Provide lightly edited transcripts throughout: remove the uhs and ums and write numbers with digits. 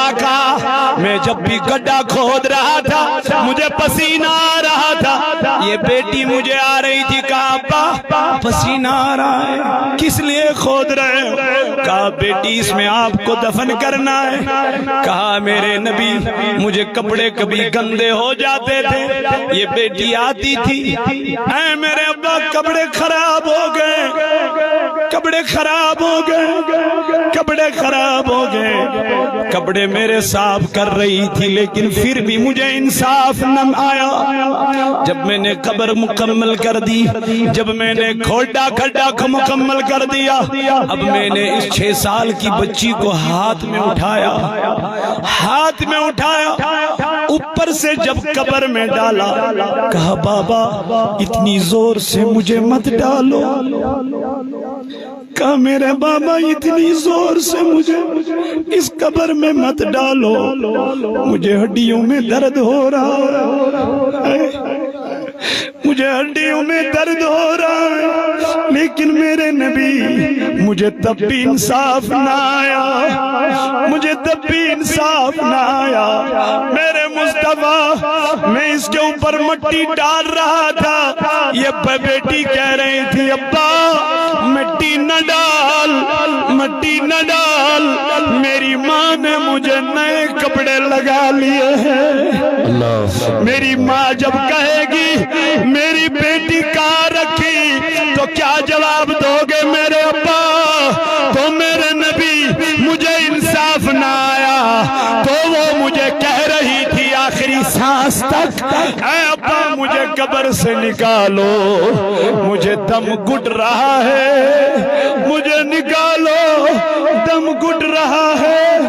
آقا میں جب بھی گڈھا کھود رہا تھا مجھے پسینہ آ رہا تھا، یہ بیٹی مجھے آ رہی تھی، کہا ابا پسینہ آ رہا ہے کس لیے کھود رہے ہو؟ کہا بیٹی اس میں آپ کو دفن کرنا ہے۔ کہا میرے نبی مجھے کپڑے کبھی گندے ہو جاتے تھے، یہ بیٹی آتی تھی، اے میرے ابا کپڑے خراب ہو گئے، کپڑے خراب ہو گئے، کپڑے خراب ہو گئے، کپڑے میرے صاف کر رہی تھی لیکن پھر بھی مجھے انصاف نہ آیا۔ جب میں نے قبر مکمل کر دی، جب میں نے کھوٹا کھڈا مکمل کر دیا، اب میں نے اس 6 سال کی بچی کو ہاتھ میں اٹھایا، ہاتھ میں اٹھایا، اوپر سے جب قبر میں ڈالا، کہا بابا اتنی زور سے مجھے مت ڈالو، کہا میرے بابا اتنی زور سے مجھے اس قبر میں مت ڈالو، مجھے ہڈیوں میں درد ہو رہا ہے، مجھے ہڈیوں میں درد ہو رہا ہے، لیکن میرے نبی مجھے تب بھی انصاف نہ آیا، مجھے تب بھی انصاف نہ آیا۔ میرے مصطفیٰ میں اس کے اوپر مٹی ڈال رہا تھا، یہ بیٹی کہہ رہی تھی ابا مٹی نہ ڈال، مٹی نہ ڈال، میری ماں نے مجھے نئے کپڑے لگا لیے ہیں۔ میری ماں جب کہے گی میری بیٹی کہاں رکھی تو کیا جواب دو گے میرے ابا؟ تو میرے نبی مجھے انصاف نہ آیا تو وہ مجھے کہہ رہی تھی آخری سانس تک، اے ابا مجھے قبر سے نکالو، مجھے دم گھٹ رہا ہے، مجھے نکالو دم گھٹ رہا ہے،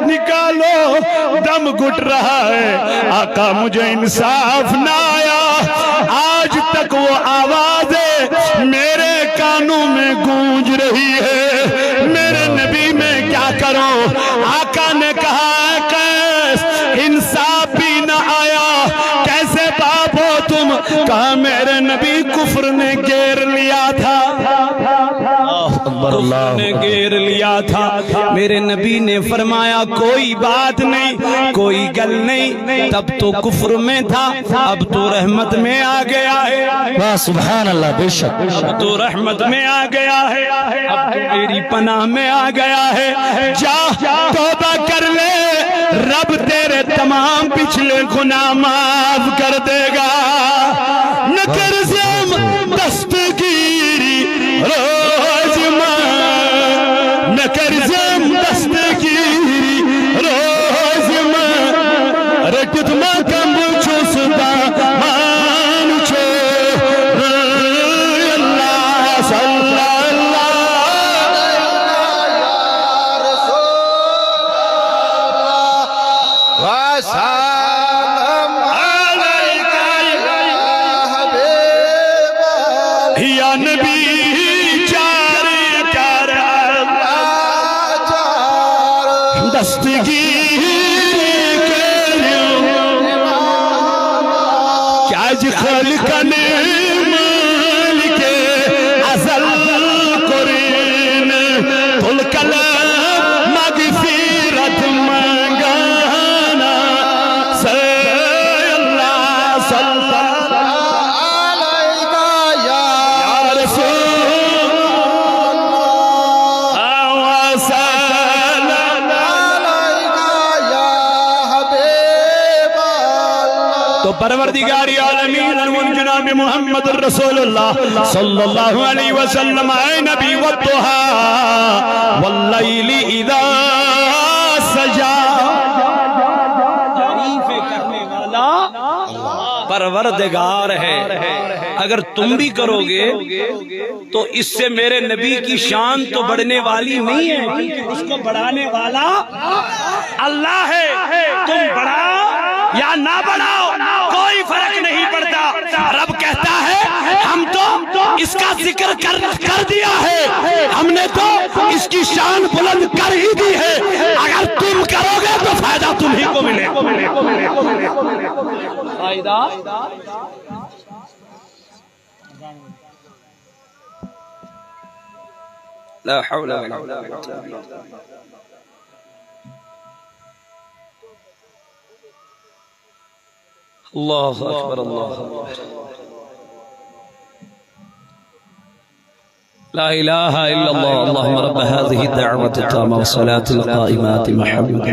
نکالو دم گھٹ رہا ہے۔ آقا مجھے انصاف نہ آیا، آج تک وہ آوازیں میرے کانوں میں گونج رہی ہے، میرے نبی میں کیا کروں؟ آقا نے کہا قیس انصاف بھی نہ آیا، کیسے باپ ہو تم؟ کہا میرے نبی کفر نے گھیر لیا تھا، کفر نے گھیر لیا تھا۔ میرے نبی نے فرمایا کوئی بات نہیں، کوئی گل نہیں، تب تو کفر میں تھا، اب تو رحمت میں آ گیا ہے۔ واہ سبحان اللہ، بے شک اب تو رحمت میں آ گیا ہے، اب تو میری پناہ میں آ گیا ہے، جا توبہ کر لے، رب تیرے تمام پچھلے گناہ معاف کر دے گا۔ نہ کر زم دستگیری روز ماں، نہ کر زم دستگیری روز ماں، رکت ماں کم چوستا مان چھو اللہ صلی اللہ وسلم علیکہ یا حبیب یا نبی چار کر دستگیری کیا جی خلقن مالک ازل قرین تلکل مغفرت منگانا صلی اللہ صلی اللہ علیکہ یا رسول وسلم علیکہ یا حبیب اللہ۔ تو پروردگار عالمین جناب محمد رسول اللہ صلی اللہ علیہ وسلم، اے نبی والضحا واللیل اذا سجا، تعریفیں کرنے والا پروردگار ہے۔ اگر تم بھی کرو گے تو اس سے میرے نبی کی شان تو بڑھنے والی نہیں ہے، کیونکہ اس کو بڑھانے والا اللہ ہے۔ تم بڑھاؤ یا نہ بڑھاؤ کوئی فرق نہیں پڑتا، رب کہتا ہے ہم تو اس کا ذکر کر دیا ہے، ہم نے تو اس کی شان بلند کر ہی دی ہے، اگر تم کرو گے تو فائدہ تمہیں کو ملے۔ فائدہ لا حول ولا قوة الا بالله۔ اللہ اکبر اللہ لا الہ الا اللہ اللہم رب هذه الدعوة التامة والصلاة القائمة محمد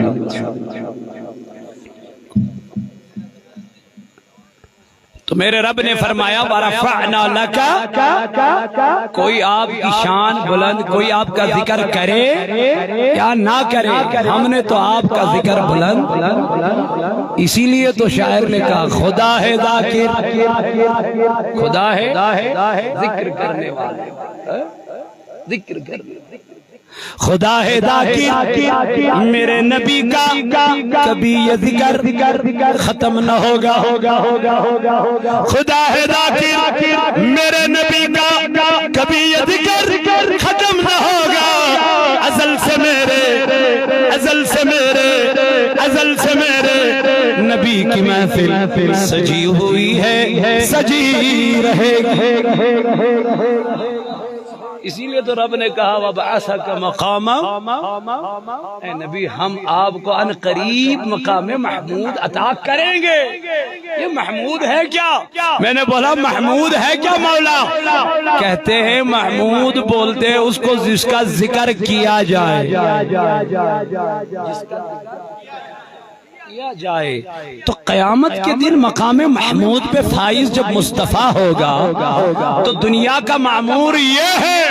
تو میرے رب نے فرمایا وَرَفَعْنَا لَكَ، کوئی آپ کی شان بلند، کوئی آپ کا ذکر کرے یا نہ کرے، ہم نے تو آپ کا ذکر بلند، اسی لیے تو شاعر نے کہا خدا ہے ذاکر، خدا ہے ذکر کرنے والا، ذکر کرنے خدا ہے ذاکر، میرے نبی کا کبھی یہ ذکر ختم نہ ہوگا، خدا ہے ذاکر، میرے نبی کا کبھی یہ ذکر ختم نہ ہوگا، ازل سے میرے نبی کی محفل سجی ہوئی ہے، سجی رہے گی، اسی لیے تو رب نے کہا وَبَعَثَكَ مَقَامًا، اے نبی ہم آپ کو ان قریب مقام محمود عطا کریں گے۔ یہ محمود ہے کیا؟ میں نے بولا محمود ہے کیا مولا؟ کہتے ہیں محمود بولتے ہیں اس کو جس کا ذکر کیا جائے، تو قیامت کے دن مقام محمود پہ فائز جب مصطفیٰ ہوگا تو دنیا کا معمور یہ ہے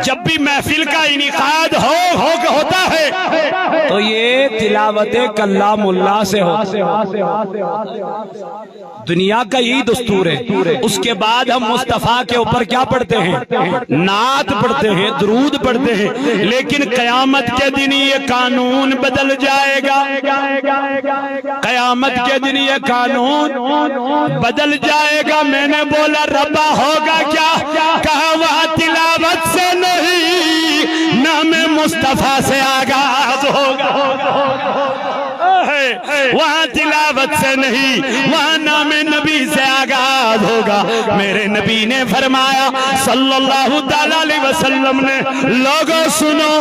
جب بھی محفل کا انعقاد ہوتا ہے تو یہ تلاوت کلام اللہ سے ہوتا ہے، دنیا کا یہی دستور ہے۔ اس کے بعد ہم مصطفیٰ کے اوپر کیا پڑھتے ہیں؟ نعت پڑھتے ہیں، درود پڑھتے ہیں، لیکن قیامت کے دن یہ قانون بدل جائے گا، قیامت کے دن یہ قانون بدل جائے گا۔ میں نے بولا ربا ہوگا کیا؟ کہا وہاں تلاوت سے نہیں نام مصطفیٰ سے آغاز ہوگا، وہاں تلاوت سے نہیں وہاں نام نبی سے آغاز ہوگا۔ میرے نبی نے فرمایا صلی اللہ علیہ وسلم نے لوگوں سنو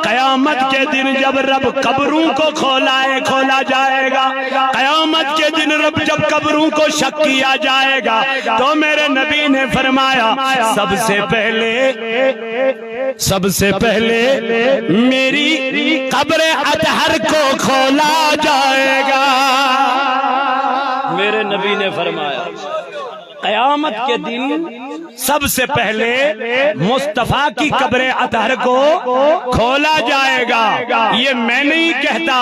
قیامت کے دن جب رب قبروں کو کھولا جائے گا، قیامت کے دن رب جب قبروں کو شق کیا جائے گا تو میرے نبی نے فرمایا سب سے پہلے میری قبر اطہر کو کھولا جائے گا۔ میرے نبی نے فرمایا قیامت کے دن سب سے پہلے مصطفیٰ کی قبر اطہر کو کھولا جائے گا۔ یہ میں نہیں کہتا،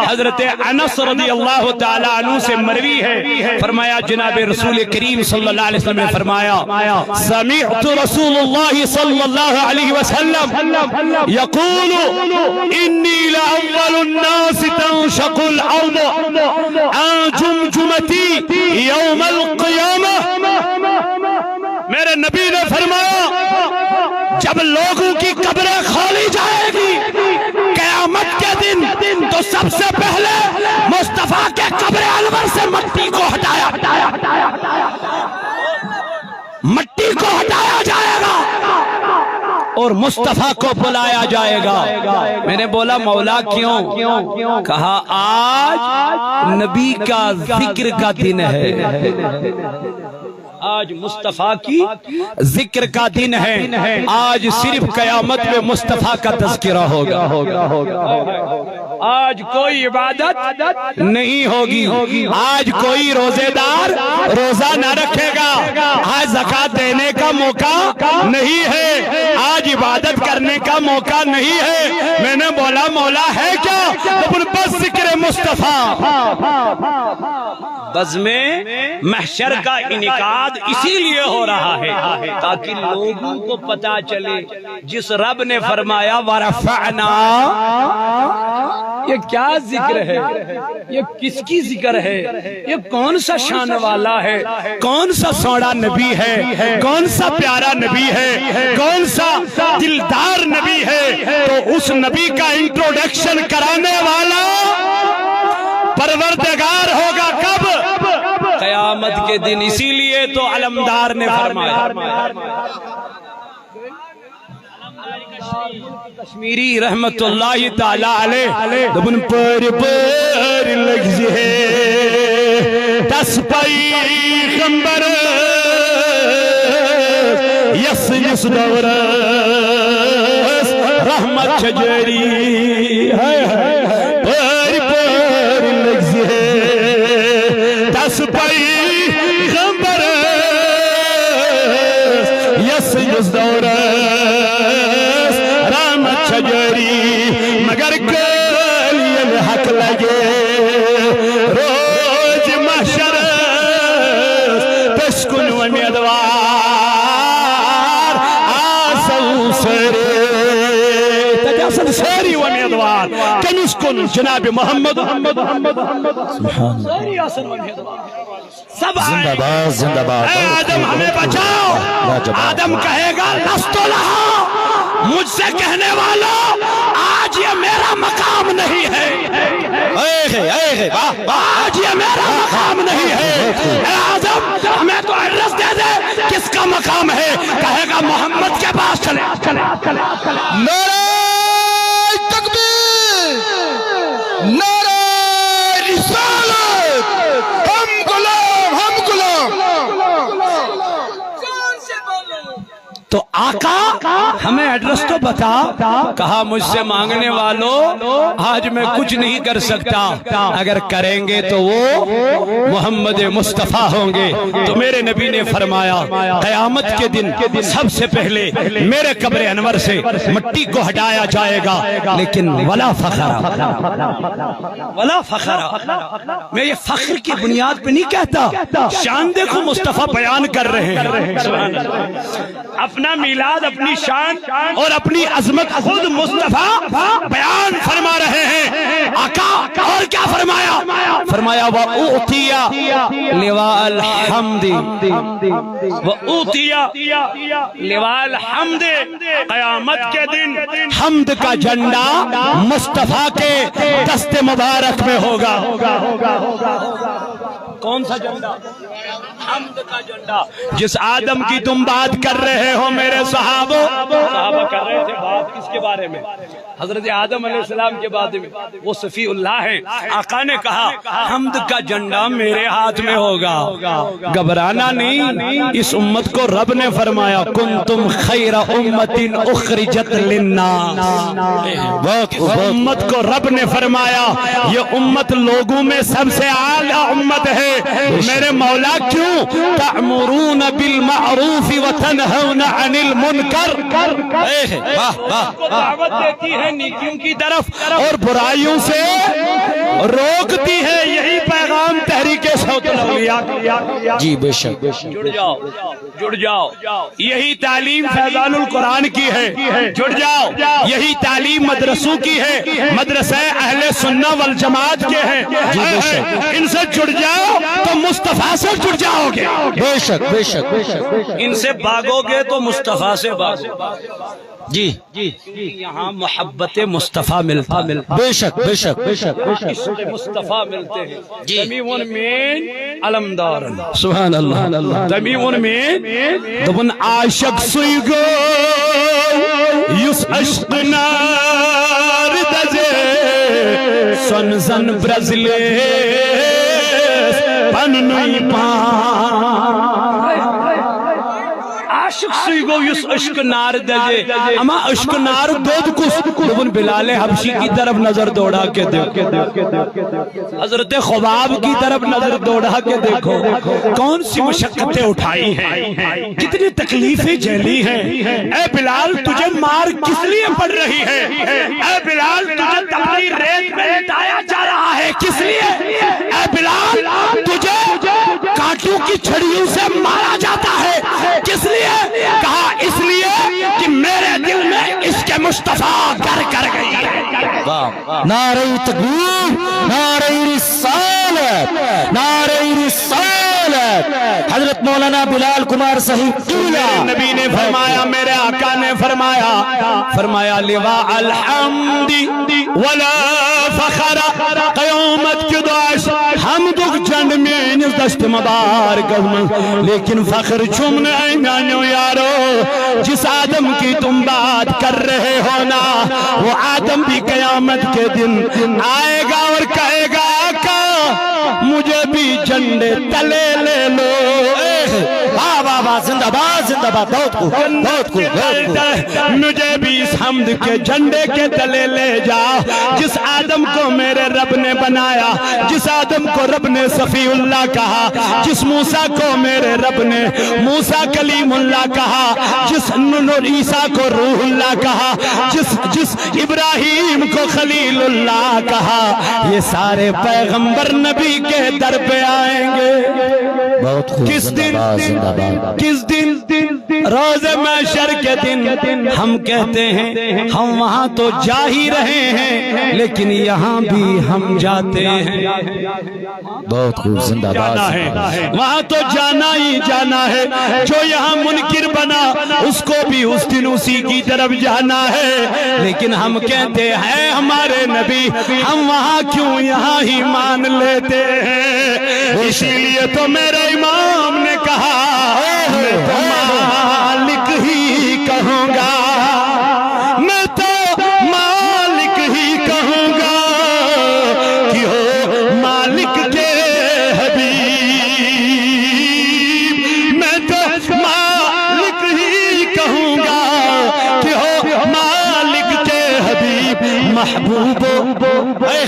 حضرت انس رضی اللہ تعالیٰ عنہ سے مروی ہے، فرمایا جناب رسول کریم صلی اللہ علیہ وسلم نے فرمایا سمعت رسول اللہ صلی اللہ علیہ وسلم یقول انی لأول الناس تنشق الارض عن جمجمتی یوم القیامہ۔ میرے نبی نے فرمایا جب لوگوں کی قبریں کھولی جائے گی قیامت کے دن تو سب سے پہلے مصطفیٰ کے قبر انور سے مٹی کو ہٹایا جائے گا اور مصطفیٰ کو بلایا جائے گا۔ میں نے بولا مولا کیوں؟ کہا آج نبی کا ذکر کا دن ہے، آج مصطفیٰ کی ذکر کا دن ہے، آج صرف قیامت میں مصطفیٰ کا تذکرہ ہوگا، آج کوئی عبادت نہیں ہوگی، آج کوئی روزے دار روزہ نہ رکھے گا، آج زکوٰۃ دینے کا موقع نہیں ہے، آج عبادت کرنے کا موقع نہیں ہے۔ میں نے بولا مولا ہے کیا؟ بس ذکر مصطفیٰ۔ بزم محشر کا انعقاد اسی لیے ہو رہا ہے تاکہ لوگوں کو پتا چلے جس رب نے فرمایا وَرَفَعْنَا، یہ کیا ذکر ہے، یہ کس کی ذکر ہے، یہ کون سا شان والا ہے، کون سا سوڑا نبی ہے، کون سا پیارا نبی ہے، کون سا دلدار نبی ہے۔ تو اس نبی کا انٹروڈکشن کرانے والا پروردگار ہوگا کب؟ قیامت کے دن۔ اسی لیے تو علمدار نے فرمایا کشمیری رحمت اللہ تعالی علیہ دبن پر لگزی ہے دس پیغمبر یس یس دور رحمت چجری پر لگزی ہے دس پیغمبر یس یس دور رحمت چجری مگر کلی حق لگے روز محشر تسکن ومیدوار آسو سرے تجاسد ساری ومیدوار کنسکن جناب محمد ساری آسن ومیدوار سب زندہ باد زندہ باد اے آدم ہمیں بچاؤ آدم کہے گا لستو لہا مجھ سے کہنے والوں آج یہ میرا مقام نہیں ہے آج یہ میرا مقام نہیں ہے اے آدم ہمیں تو ایڈریس دے دے کس کا مقام ہے کہے گا محمد کے پاس چلے نعرہ تکبیر نعرہ رسالت ہم غلام تو آقا ہمیں ایڈریس تو بتا کہا مجھ سے مانگنے والوں آج میں کچھ نہیں کر سکتا اگر کریں گے تو وہ محمد مصطفیٰ ہوں گے تو میرے نبی نے فرمایا قیامت کے دن سب سے پہلے میرے قبر انور سے مٹی کو ہٹایا جائے گا لیکن ولا فخر میں یہ فخر کی بنیاد پہ نہیں کہتا شان دیکھو مصطفیٰ بیان کر رہے ہیں اپنا میلاد اپنی شان اور اپنی عظمت خود مصطفیٰ بیان فرما رہے ہیں آقا اور کیا فرمایا فرمایا وَأُعْتِيَ لِوَاءَ الْحَمْدِ وَأُعْتِيَ لِوَاءَ الْحَمْدِ قیامت کے دن حمد کا جھنڈا مصطفیٰ کے دست مبارک میں ہوگا کون سا جھنڈا حمد کا جھنڈا جس آدم کی تم بات کر رہے ہو میرے صحابہ کر رہے تھے بات کس کے بارے میں حضرت آدم علیہ السلام کے بارے میں وہ صفی اللہ ہیں آقا نے کہا حمد کا جھنڈا میرے ہاتھ میں ہوگا گھبرانا نہیں اس امت کو رب نے فرمایا کنتم خیر امت اخرجت للناس امت کو رب نے فرمایا یہ امت لوگوں میں سب سے اعلیٰ امت ہے میرے مولا کیوں تأمرون بالمعروف وتنہون عن المنکر دعوت دیتی ہے نیکیوں کی طرف اور برائیوں سے روکتی ہے یہی پیغام تحریک صوت الاولیاء جی بے شک جڑ جاؤ یہی تعلیم فیضان القرآن کی ہے جڑ جاؤ یہی تعلیم مدرسوں کی ہے مدرسہ اہل سنہ والجماعت کے ہیں ان سے جڑ جاؤ تو مصطفیٰ سے جڑ جاؤ گے بے شک بے شک ان سے بھاگو گے تو مصطفیٰ سے بھاگو جی یہاں محبت مصطفیٰ ملتا بے شک بے شک بے شک عشق مصطفیٰ ملتے ہیں تمیون من علمدار سبحان اللہ تمیون من دبن عاشق سوی گو یس عشق نار دزے سن زن برزلے پننوی پان عاشق سوی گو یس عشق نار دجے اما عشق نار دود کس دبن بلال حبشی کی طرف نظر دوڑا کے دیکھو حضرت خباب کی طرف نظر دوڑا کے دیکھو کون سی مشقتیں اٹھائی ہیں کتنی تکلیفیں جھیلی ہیں اے بلال تجھے مار کس لیے پڑ رہی ہے اے بلال تجھے تپنی ریت میں لٹایا جا رہا ہے کس لیے اے بلال تجھے کانٹوں کی چھڑیوں سے مارا جاتا ہے کس لیے کہا اس لیے کہ میرے دل میں عشق مصطفیٰ گھر کر گئی ہے نعرہ تکبیر نعرہ رسالت نعرہ رسالت حضرت مولانا بلال کمار صاحب نبی نے فرمایا میرے آقا نے فرمایا لواء الحمد ولا فخر قیامت کی دعا حمد گنڈ میں دست مبارک لیکن فخر چھومنے آئی میانیو یارو جس آدم کی تم بات کر رہے ہو نا وہ آدم بھی قیامت کے دن آئے گا اور کہے گا آقا مجھے بھی جھنڈے تلے لے لو واہ واہ واہ زندہ باد زندہ باد بہت خوب بہت خوب بہت خوب مجھے بھی اس حمد کے جھنڈے کے تلے لے جاؤ جس آدم کو میرے رب نے بنایا جس آدم کو رب نے صفی اللہ کہا جس موسیٰ کو میرے رب نے موسیٰ کلیم اللہ کہا جس عیسیٰ کو روح اللہ کہا جس ابراہیم کو خلیل اللہ کہا یہ سارے پیغمبر نبی کے در پہ آئیں گے بہت خوب کس دن روز محشر کے دن ہم کہتے ہیں ہم وہاں تو جا ہی رہے ہیں لیکن یہاں بھی ہم جاتے ہیں بہت خوب زندہ باد وہاں تو جانا ہی جانا ہے جو یہاں منکر بنا اس کو بھی اس دن اسی کی طرف جانا ہے لیکن ہم کہتے ہیں ہمارے نبی ہم وہاں کیوں یہاں ہی مان لیتے ہیں اسی لیے تو میرے امام نے کہا میں تو مالک ہی کہوں گا میں تو مالک ہی کہوں گا کہ ہو مالک کے حبیب میں تو مالک ہی کہوں گا کہ ہو مالک کے حبیب محبوب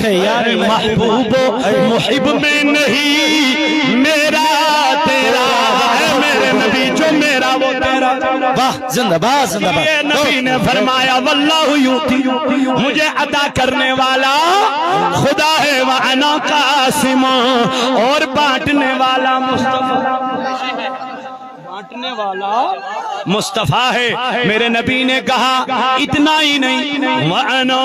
یار محبوب محب میں نہیں میرا تیرا ہے میرے نبی جو میرا وہ تیرا واہ زندہ باد زندہ باد یہ نبی نے فرمایا واللہ یوتی مجھے عطا کرنے والا خدا ہے وَأَنَا قَاسِمٌ اور بانٹنے والا بانٹنے والا مصطفیٰ ہے میرے نبی نے کہا اتنا ہی نہیں وَأَنَا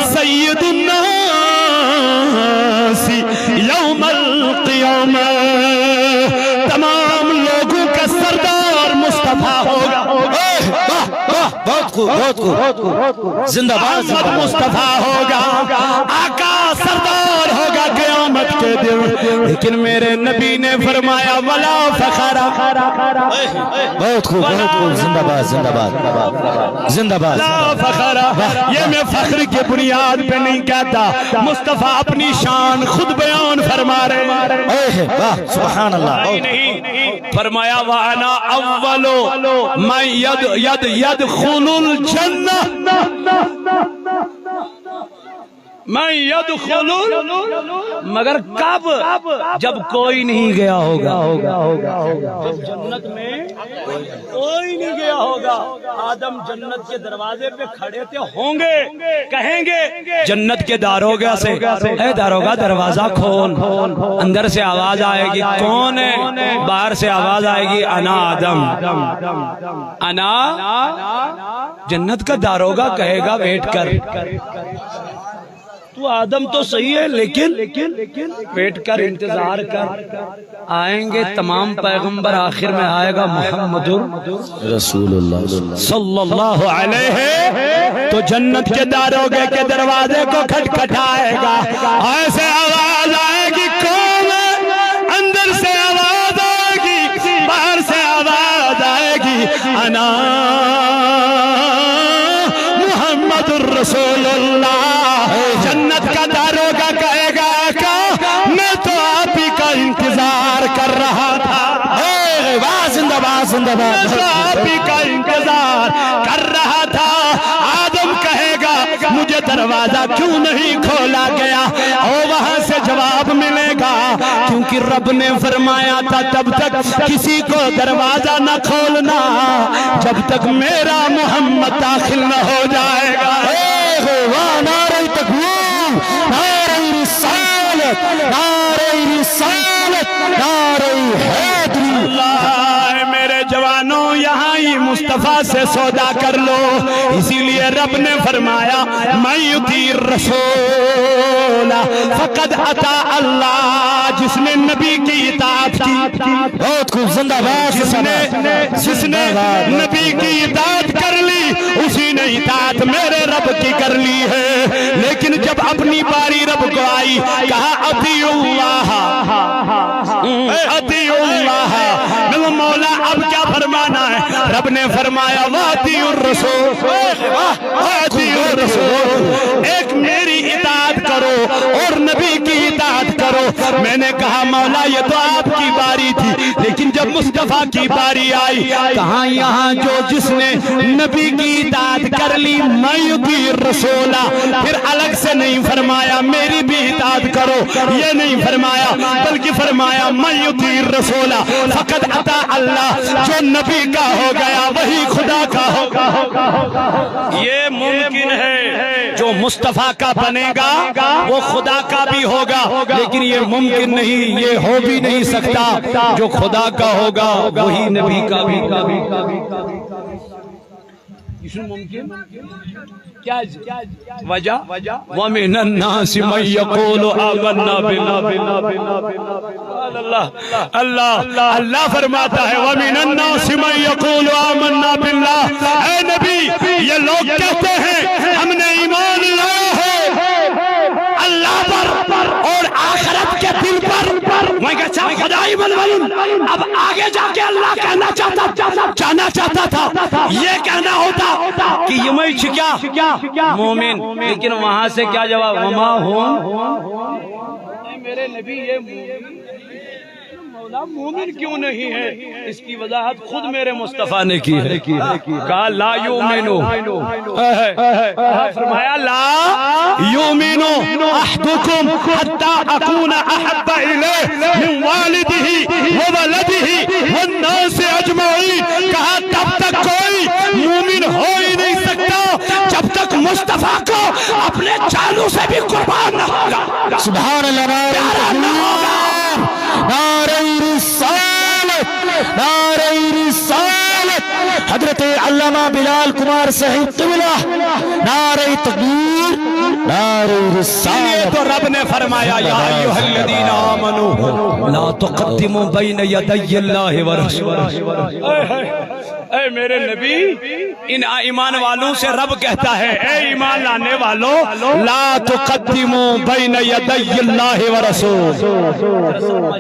سید الناس یوم القیامہ تمام لوگوں کا سردار مصطفیٰ ہوگا بہت خوب بہت خوب زندہ باد محمد مصطفیٰ ہوگا آقا سردار ہوگا قیامت کے دن لیکن میرے نبی نے فرمایا ولا فخر بہت خوب زندہ باد زندہ باد زندہ باد لا فخر یہ میں فخر کی بنیاد پہ نہیں کہتا مصطفیٰ اپنی شان خود بیان فرما رہے واہ سبحان اللہ نہیں فرمایا وَأَنَا أَوَّلُ مَنْ يَدْخُلُ الْجَنَّةِ میں يدخل مگر کب جب کوئی نہیں گیا ہوگا جب جنت میں کوئی نہیں گیا ہوگا آدم جنت کے دروازے پہ کھڑے تھے ہوں گے کہیں گے جنت کے داروغہ سے اے داروغہ دروازہ کھول اندر سے آواز آئے گی کون ہے باہر سے آواز آئے گی انا آدم انا جنت کا داروغہ کہے گا ویٹ کر تو آدم تو صحیح ہے لیکن ویٹ کر انتظار کر آئیں گے تمام پیغمبر آخر میں آئے گا محمد رسول اللہ صلی اللہ علیہ تو جنت کے داروغے کے دروازے کو کھٹکھٹائے گا ایسے آواز آئے گی کون اندر سے آواز آئے گی باہر سے آواز آئے گی انا محمد رسول اللہ جنت کا داروغہ کہے گا آقا میں تو آپ ہی کا انتظار کر رہا تھا زندہ باد میں تو آپ ہی کا انتظار کر رہا تھا آدم کہے گا مجھے دروازہ کیوں نہیں کھولا گیا اور وہاں سے جواب ملے گا کیونکہ رب نے فرمایا تھا تب تک کسی کو دروازہ نہ کھولنا جب تک میرا محمد داخل نہ ہو جائے گا نعرہ تکبیر نعرہ رسالت نعرہ رسالت نعرہ حیدری اللہ میرے جوانوں یہاں ہی مصطفیٰ سے سودا کر لو اسی لیے رب نے فرمایا من یطیع الرسول فقد اطاع اللہ جس نے نبی کی اطاعت کی بہت خوب زندہ باد جس نے نبی کی اطاعت کر لی اسی نے اطاعت میرے رب کی کر لی ہے لیکن جب اپنی باری رب کو آئی کہا اطیعوا اللہ اطیعوا اللہ، میں مولا اب کیا فرمانا ہے؟ رب نے فرمایا واطیعوا الرسول واطیعوا الرسول، ایک میری اطاعت کرو اور نبی کی اطاعت کرو۔ میں نے کہا مولا یہ تو آپ کی باری تھی، لیکن جب مصطفیٰ کی باری آئی کہاں یہاں جو جس نے نبی کی اطاعت کر لی میں یطیع الرسول، پھر الگ سے نہیں فرمایا میری بھی اطاعت کرو، یہ نہیں فرمایا بلکہ فرمایا میں یطیع الرسول فقد اطاع اللہ، جو نبی کا ہو گیا وہی خدا کا ہوگا۔ یہ ممکن ہے جو مصطفیٰ کا بنے گا وہ خدا کا بھی ہوگا، لیکن یہ ممکن نہیں، یہ ہو بھی نہیں سکتا جو خدا کا ہوگا وہی نبی کا بھی۔ ممکن کیا وجہ؟ وَمِنَ النَّاسِ مَن يَقُولُ آمَنَّا بِاللَّهِ اللہ فرماتا ہے وَمِنَ النَّاسِ مَن يَقُولُ آمَنَّا بِاللَّهِ، اے نبی یہ لوگ کہتے ہیں ہم نے ایمان لایا ہے اللہ پر اور آخرت کے دن پر، میں کہتا خدائی بلون اب آگے جا کے اللہ کہنا چاہتا تھا، یہ کہنا ہوتا کہ یہ میں کیا مومن، لیکن وہاں سے کیا جواب وما ہوں میرے نبی یہ مولا مومن کیوں نہیں ہے؟ اس کی وضاحت خود میرے مصطفیٰ نے کی ہے، کہا لا یؤمنو، فرمایا لا یؤمنو احدکم حتی اکون احب الیہ من والدہ وولدہ والناس اجمعین، کہا تب تک کوئی مومن ہو ہی نہیں سکتا جب تک مصطفیٰ کو اپنے جانوں سے بھی قربان نہ ہوگا۔ سبحان اللہ، پیارا نہ ہوگا۔ نعرہ رسالت، نعرہ رسالت، حضرت علامہ بلال کمار صاحب قبلہ، نعرہ تکبیر، نعرہ رسالت۔ تو رب نے فرمایا یا ایھا الذین آمنوا لا تقدموا بین یدی اللہ ورسولہ، اے میرے نبی ان ایمان والوں سے رب کہتا ہے اے ایمان لانے والوں لا تقدموا بین یدی اللہ ورسول۔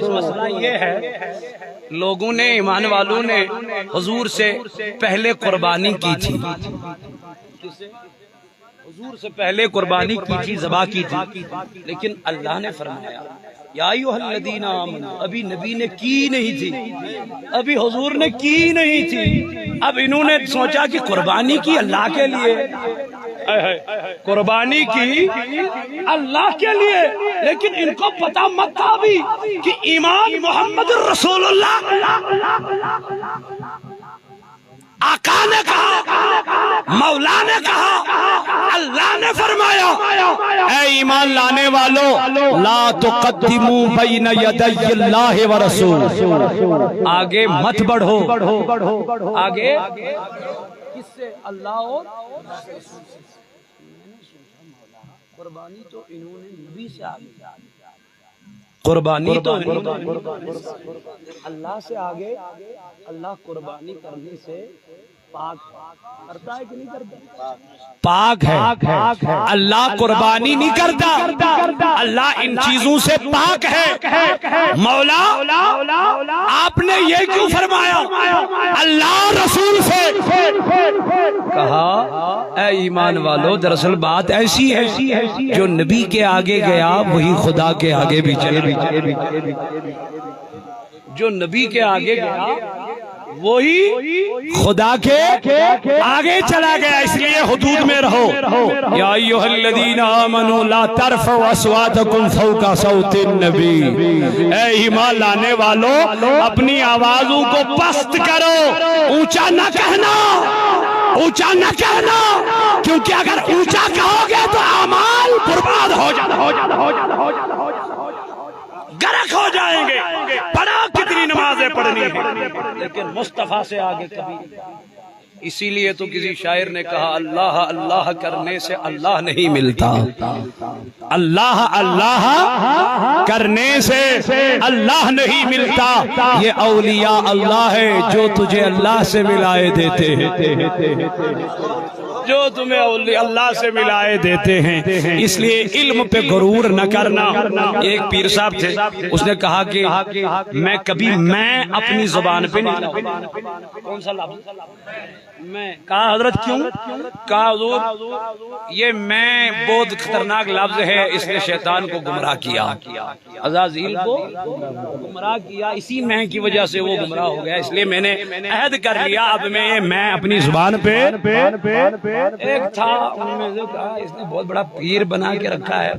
مسئلہ یہ ہے لوگوں نے ایمان والوں نے حضور سے پہلے قربانی کی تھی، حضور سے پہلے قربانی کی تھی، ذبح کی تھی، لیکن اللہ نے فرمایا یا ایھا الذین آمنوا، ابھی نبی نے کی نہیں تھی، ابھی حضور نے کی نہیں تھی، اب انہوں نے سوچا کہ قربانی کی اللہ کے لیے، قربانی کی اللہ کے لیے، لیکن ان کو پتا مت تھا بھی کہ ایمان محمد رسول اللہ، آقا نے کہا، مولا نے کہا، اللہ نے فرمایا اے ایمان لانے والوں لا تقدموا بین یدی اللہ ورسول، آگے مت بڑھو، آگے کس سے؟ اللہ اور قربانی تو انہوں نے نبی سے آگے، قربانی تو اللہ سے آگے، اللہ قربانی کرنے سے پاک کرتا ہے کہ نہیں کرتا؟ پاک ہے، اللہ قربانی نہیں کرتا، اللہ ان چیزوں سے پاک ہے۔ مولا آپ نے یہ کیوں فرمایا؟ اللہ رسول سے کہا اے ایمان والو دراصل بات ایسی ہے جو نبی کے آگے گیا وہی خدا کے آگے بھی چلے، جو نبی کے آگے گیا وہی خدا کے آگے چلا گیا، اس لیے حدود میں رہو۔ یا ایھا الذین آمنوا لا ترفعوا اصواتکم فوق صوت النبی، اے ایمان لانے والوں اپنی آوازوں کو پست کرو، اونچا نہ کہنا، اونچا نہ کہنا، کیونکہ اگر اونچا کہو گے تو اعمال برباد ہو جانا، غرق ہو جائیں گے۔ پڑھا کتنی نمازیں پڑھنی ہیں لیکن مصطفیٰ سے آگے کبھی، اسی لیے تو کسی شاعر نے کہا اللہ اللہ کرنے سے اللہ نہیں ملتا، اللہ اللہ کرنے سے اللہ نہیں ملتا، یہ اولیاء اللہ ہے جو تجھے اللہ سے ملائے دیتے ہیں۔ جو تمہیں اللہ سے ملائے دیتے ہیں، اس لیے علم پہ غرور نہ کرنا۔ ایک پیر صاحب تھے، اس نے کہا کہ میں کبھی میں اپنی زبان پہ نہیں لاؤں۔ کون سا لفظ؟ میں۔ کہا حضرت کیوں؟ کہا حضور یہ میں بہت خطرناک لفظ ہے، اس نے شیطان کو گمراہ کیا، عزازیل کو گمراہ کیا، اسی میں کی وجہ سے وہ گمراہ ہو گیا، اس لیے میں نے عہد کر لیا اب میں اپنی زبان پہ۔ ایک تھا ان میں سے کہا اس نے بہت بڑا پیر بنا کے رکھا ہے،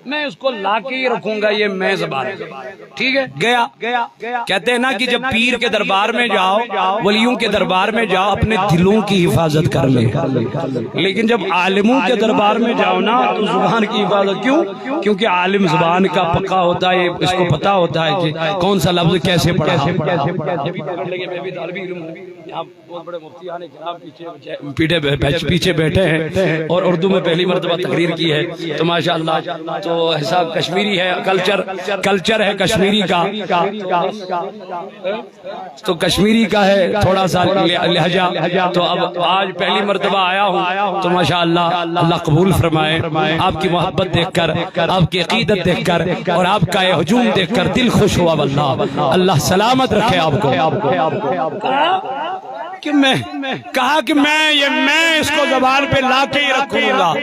میں اس کو لا کے ہی رکھوں گا، یہ میں زبان پہ۔ ٹھیک ہے، گیا۔ کہتے ہیں نا کہ جب پیر کے دربار میں جاؤ، ولیوں کے دربار میں جاؤ، اپنے دلوں کی حفاظت کر لے، لیکن جب عالموں کے دربار میں جاؤ نا تو زبان کی حفاظت کیوں؟ کیونکہ عالم زبان کا پکا ہوتا ہے، اس کو پتا ہوتا ہے کہ کون سا لفظ کیسے پڑھا۔ پیچھے بیٹھے ہیں اور اردو میں پہلی مرتبہ تقریر کی ہے، تو ماشاءاللہ تو ایسا کشمیری ہے، کلچر ہے کشمیری کا، تو کشمیری کا ہے تھوڑا سا لہجہ، تو اب آج پہلی مرتبہ آیا ہوں، تو ماشاءاللہ اللہ قبول فرمائے۔ آپ کی محبت دیکھ کر، آپ کی عقیدت دیکھ کر اور آپ کا یہ ہجوم دیکھ کر دل خوش ہوا واللہ، اللہ سلامت رکھے آپ کو۔ کہا کہ میں اس کو زبان پہ لا کے ہی رکھوں گا۔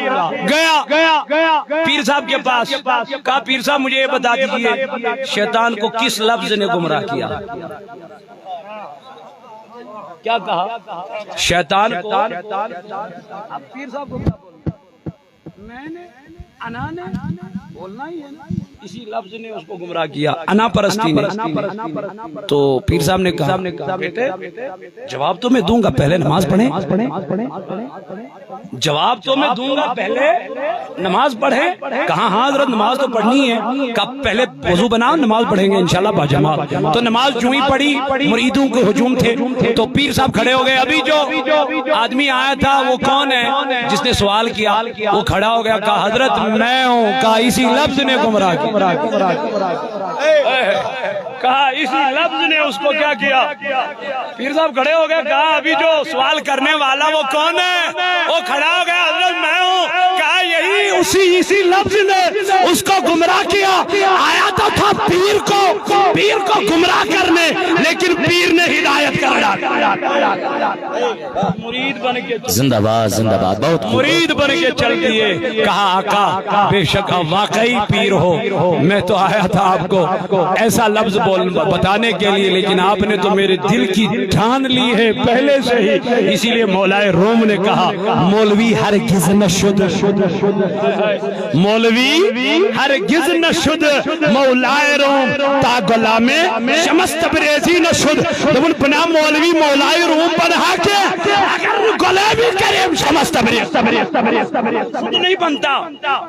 گیا پیر صاحب کے پاس، کہا پیر صاحب مجھے یہ بتا دیجئے شیطان کو کس لفظ نے گمراہ کیا؟ کیا کہا؟ شیطان کو پیر صاحب کو کیا بولنا؟ میں نے انا نے بولنا ہی ہے نا، اسی لفظ نے اس کو گمراہ کیا، انا پرستی نے۔ تو پیر صاحب نے کہا بیٹے جواب تو میں دوں گا، پہلے نماز پڑھیں۔ جواب تو میں دوں گا، پہلے نماز پڑھیں۔ کہاں ہاں حضرت نماز تو پڑھنی ہے، کب پہلے وضو بناؤ، نماز پڑھیں گے انشاءاللہ باجماعت۔ تو نماز جو ہی پڑھی، مریدوں کے ہجوم تھے، تو پیر صاحب کھڑے ہو گئے۔ ابھی جو آدمی آیا تھا وہ کون ہے جس نے سوال کیا؟ وہ کھڑا ہو گیا، کہا حضرت میں ہوں۔ کہا اسی لفظ نے گمراہ کیا، کہا اسی لفظ نے اس کو کیا کیا؟ پیر صاحب کھڑے ہو گئے، کہا ابھی جو سوال کرنے والا وہ کون ہے؟ وہ کھڑا ہو گیا، حضرت میں ہوں۔ کہا یہی اسی لفظ نے اس کو گمراہ کیا۔ آیا تو تھا پیر کو گمراہ کرنے، لیکن پیر نے ہدایت کر ڈالا۔ مرید بن کے زندہ باد، زندہ باد، بہت مرید بن کے چل دیے۔ کہا آقا بے شک آپ واقعی پیر ہو، میں تو آیا تھا آپ کو ایسا لفظ بتانے کے لیے، لیکن آپ نے تو میرے دل کی ٹھان لی ہے پہلے سے ہی، اسی لیے مولائے روم نے کہا مولوی ہرگز نہ شد، مولوی ہرگز نہ شد، مولائے روم تا غلام شمس تبریزی نہ شد۔ جب بنا مولوی مولائے روم بنا کے اگر غلامی کریم شمس تبریز نہیں بنتا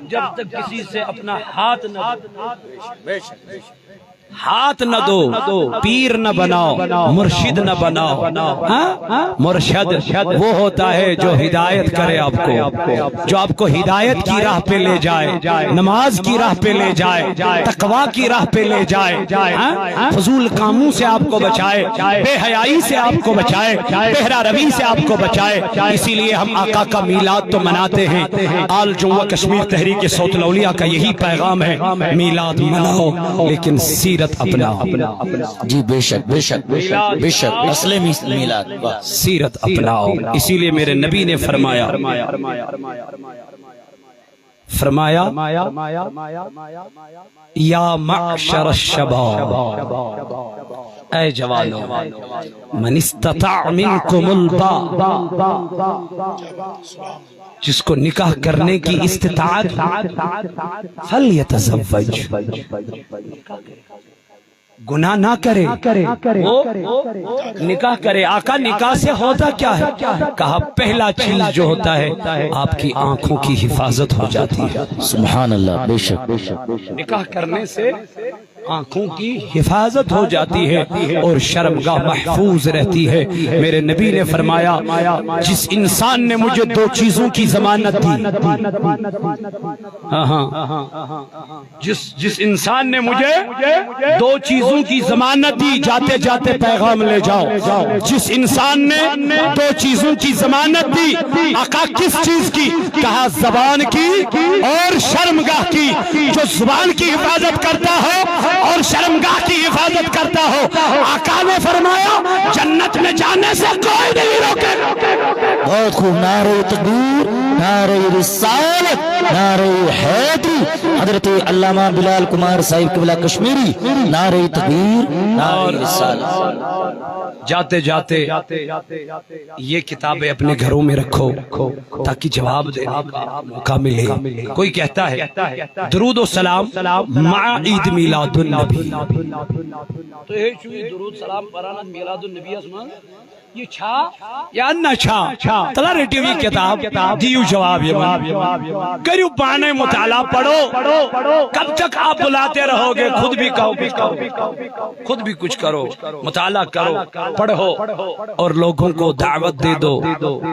جب تک کسی سے اپنا ہاتھ نہ دو، پیر نہ بناؤ، مرشد نہ بناؤ۔ مرشد وہ ہوتا ہے جو ہدایت کرے آپ کو، جو آپ کو ہدایت کی راہ پہ لے جائے، نماز کی راہ پہ لے جائے، تقوی کی راہ پہ لے جائے، فضول کاموں سے آپ کو بچائے، بے حیائی سے آپ کو بچائے، بہرا روی سے آپ کو بچائے۔ اسی لیے ہم آقا کا میلاد تو مناتے ہیں۔ آل جمعہ کشمیر تحریک صوت الاولیاء کا یہی پیغام ہے، میلاد مناؤ لیکن سیرت اپناؤ۔ جی بے شک بے شک بے شک، اصل میلاد سیرت اپناؤ۔ اسی لیے میرے نبی نے فرمایا یا معشر الشباب، اے جوانو، من استطاع منکم الباء، جس کو نکاح کرنے کی استطاعت فلیتزوج، گناہ نہ کرے، وہ نکاح کرے۔ آقا نکاح سے ہوتا کیا ہے؟ کہا پہلا چیز جو ہوتا ہے آپ کی آنکھوں کی حفاظت ہو جاتی ہے۔ سبحان اللہ، بے شک نکاح کرنے سے آنکھوں کی حفاظت ہو جاتی ہے اور شرمگاہ محفوظ رہتی ہے۔ میرے نبی نے فرمایا جس انسان نے مجھے دو چیزوں کی ضمانت دی، جس انسان نے مجھے دو چیزوں کی ضمانت دی، جاتے جاتے پیغام لے جاؤ، جس انسان نے دو چیزوں کی ضمانت دی، آقا کس چیز کی؟ کہا زبان کی اور شرمگاہ کی۔ جو زبان کی حفاظت کرتا ہو اور شرمگاہ کی حفاظت کرتا ہو، آقا نے فرمایا جنت میں جانے سے کوئی نہیں روکے گا۔ بہت خوب، نعرہ تکبیر، نعرہ رسالت، نعرہ حیدری، حضرت علامہ بلال کمار صاحب قبلہ کشمیری، نعرہ تکبیر، نعرہ رسالت۔ جاتے جاتے یہ کتابیں اپنے گھروں میں رکھو تاکہ جواب دینے کا موقع ملے۔ کوئی کہتا ہے درود و سلام مع عید میلاد النبی، تو یہ چوئی درود سلام پرانا میلاد النبی اسمان یہ چھا یا نہ چھا تلا ریٹی ہوئی کتاب دیو جواب یہ کریو پانے مطالعہ پڑھو، کب تک آپ بلاتے رہو گے؟ خود بھی کہو، خود بھی کچھ کرو، مطالعہ کرو، پڑھو اور لوگوں کو دعوت دے دو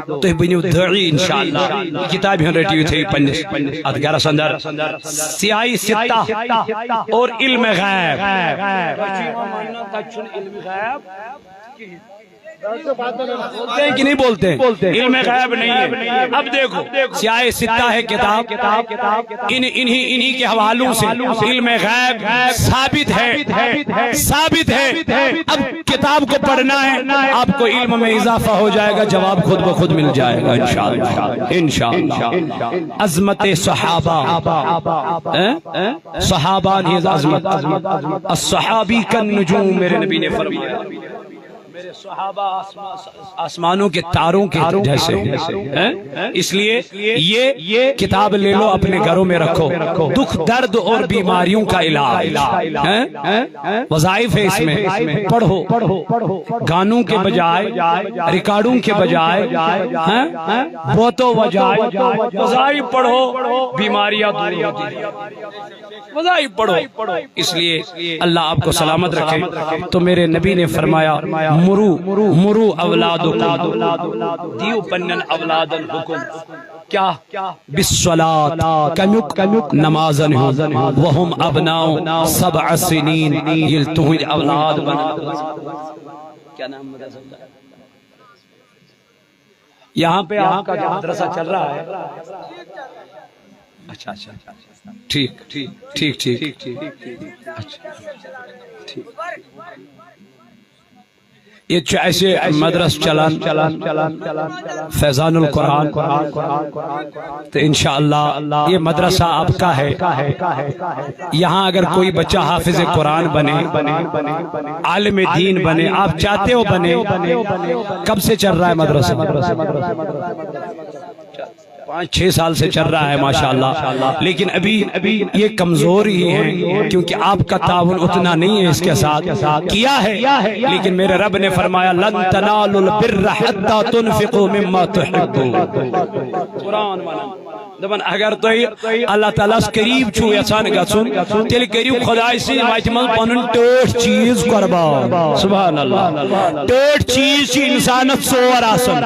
تو بنیو دعی انشاءاللہ۔ کتاب ہم ریٹی ہوئی تھی پنجس ادگارہ سندر سیاہی ستہ اور علم غیب، بولتے ہیں کہ نہیں بولتے ہیں؟ علم غیب نہیں ہے۔ اب دیکھو سیاہ ستہ ہے کتاب، انہی کے حوالوں سے علم غیب ثابت ہے۔ اب کتاب کو پڑھنا ہے، آپ کو علم میں اضافہ ہو جائے گا، جواب خود بخود مل جائے گا انشاءاللہ۔ عظمت صحابہ، صحابہ نہیں عظمت، الصحابی کالنجوم، میرے نبی نے فرمایا میرے صحابہ آسمانوں کے تاروں کے جیسے ہیں۔ اس لیے یہ کتاب لے لو، اپنے گھروں میں رکھو، دکھ درد اور بیماریوں کا علاج، وظائف ہے اس میں، پڑھو، گانوں کے بجائے، ریکارڈوں کے بجائے، بہتوں بجائے وظائف پڑھو، بیماریاں دور ہوتی ہیں، وظائف پڑھو۔ اس لیے اللہ آپ کو سلامت رکھے۔ تو میرے نبی نے فرمایا مرو اولادکم، دیو پنن اولاد الحکم، کیا بالصلاۃ، کمیک نمازن وہم ابناء 7 سنین، یہ تمہیں اولاد بنا۔ کیا نام مدرسہ؟ یہاں پہ آپ کا جو مدرسہ چل رہا ہے، اچھا ٹھیک، یہ ایسے مدرس چلان فیضان القرآن، تو انشاءاللہ یہ مدرسہ آپ کا ہے۔ یہاں اگر کوئی بچہ حافظ قرآن بنے، عالم دین بنے، آپ چاہتے ہو بنے، کب سے چل رہا ہے مدرسہ؟ 5-6 سال سے چل رہا ہے ماشاءاللہ، لیکن ابھی یہ کمزور ہی ہیں کیونکہ آپ کا تعاون اتنا نہیں ہے اس کے ساتھ کیا ہے، لیکن میرے رب نے فرمایا لن تنالوا البر حتى تنفقوا مما تحبون۔ قرآن دپن اگر تھی اللہ تعالیٰ قریب چھو یژھان گژھن تیل کریو خدائے سٕنٛدِ وتہِ منٛز پنُن ٹٲٹھ چیز قربان۔ سبحان اللہ، ٹٲٹھ چیز چھ انسانس 4 آسان،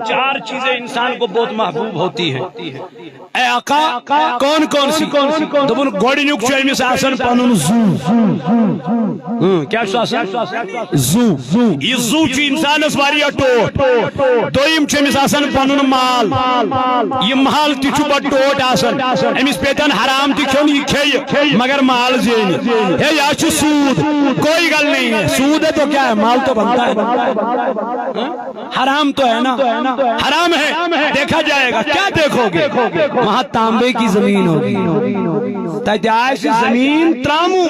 4 چیزیں انسان کو بہت محبوب ہوتی ہیں۔ اے آقا کون سی؟ دپن گۄڈنیُک چھُ أمِس آسان پنُن زو، کیا چھُ آسان؟ زو، یہ زو چھُ انسانس واریاہ ٹوٹھ۔ دوٚیِم چھُ أمِس آسان پنُن مال، یہ مال تہ چھُ بڑٕ ٹوٹھ آسان، أمِس پیتن حرام تہ کھیوٚن، یہ کھیہِ مگر مال زینہِ۔ ہے یا چھُ سود، کوئی گل نہیں ہے، سود ہے تو کیا ہے، مال تو بنتا ہے، حرام تو ہے نا، حرام ہے، دیکھا جائے گا۔ کیا دیکھو گے؟ وہاں تانبے کی زمین ہوگی، تتہِ آسہِ زمین ترامو۔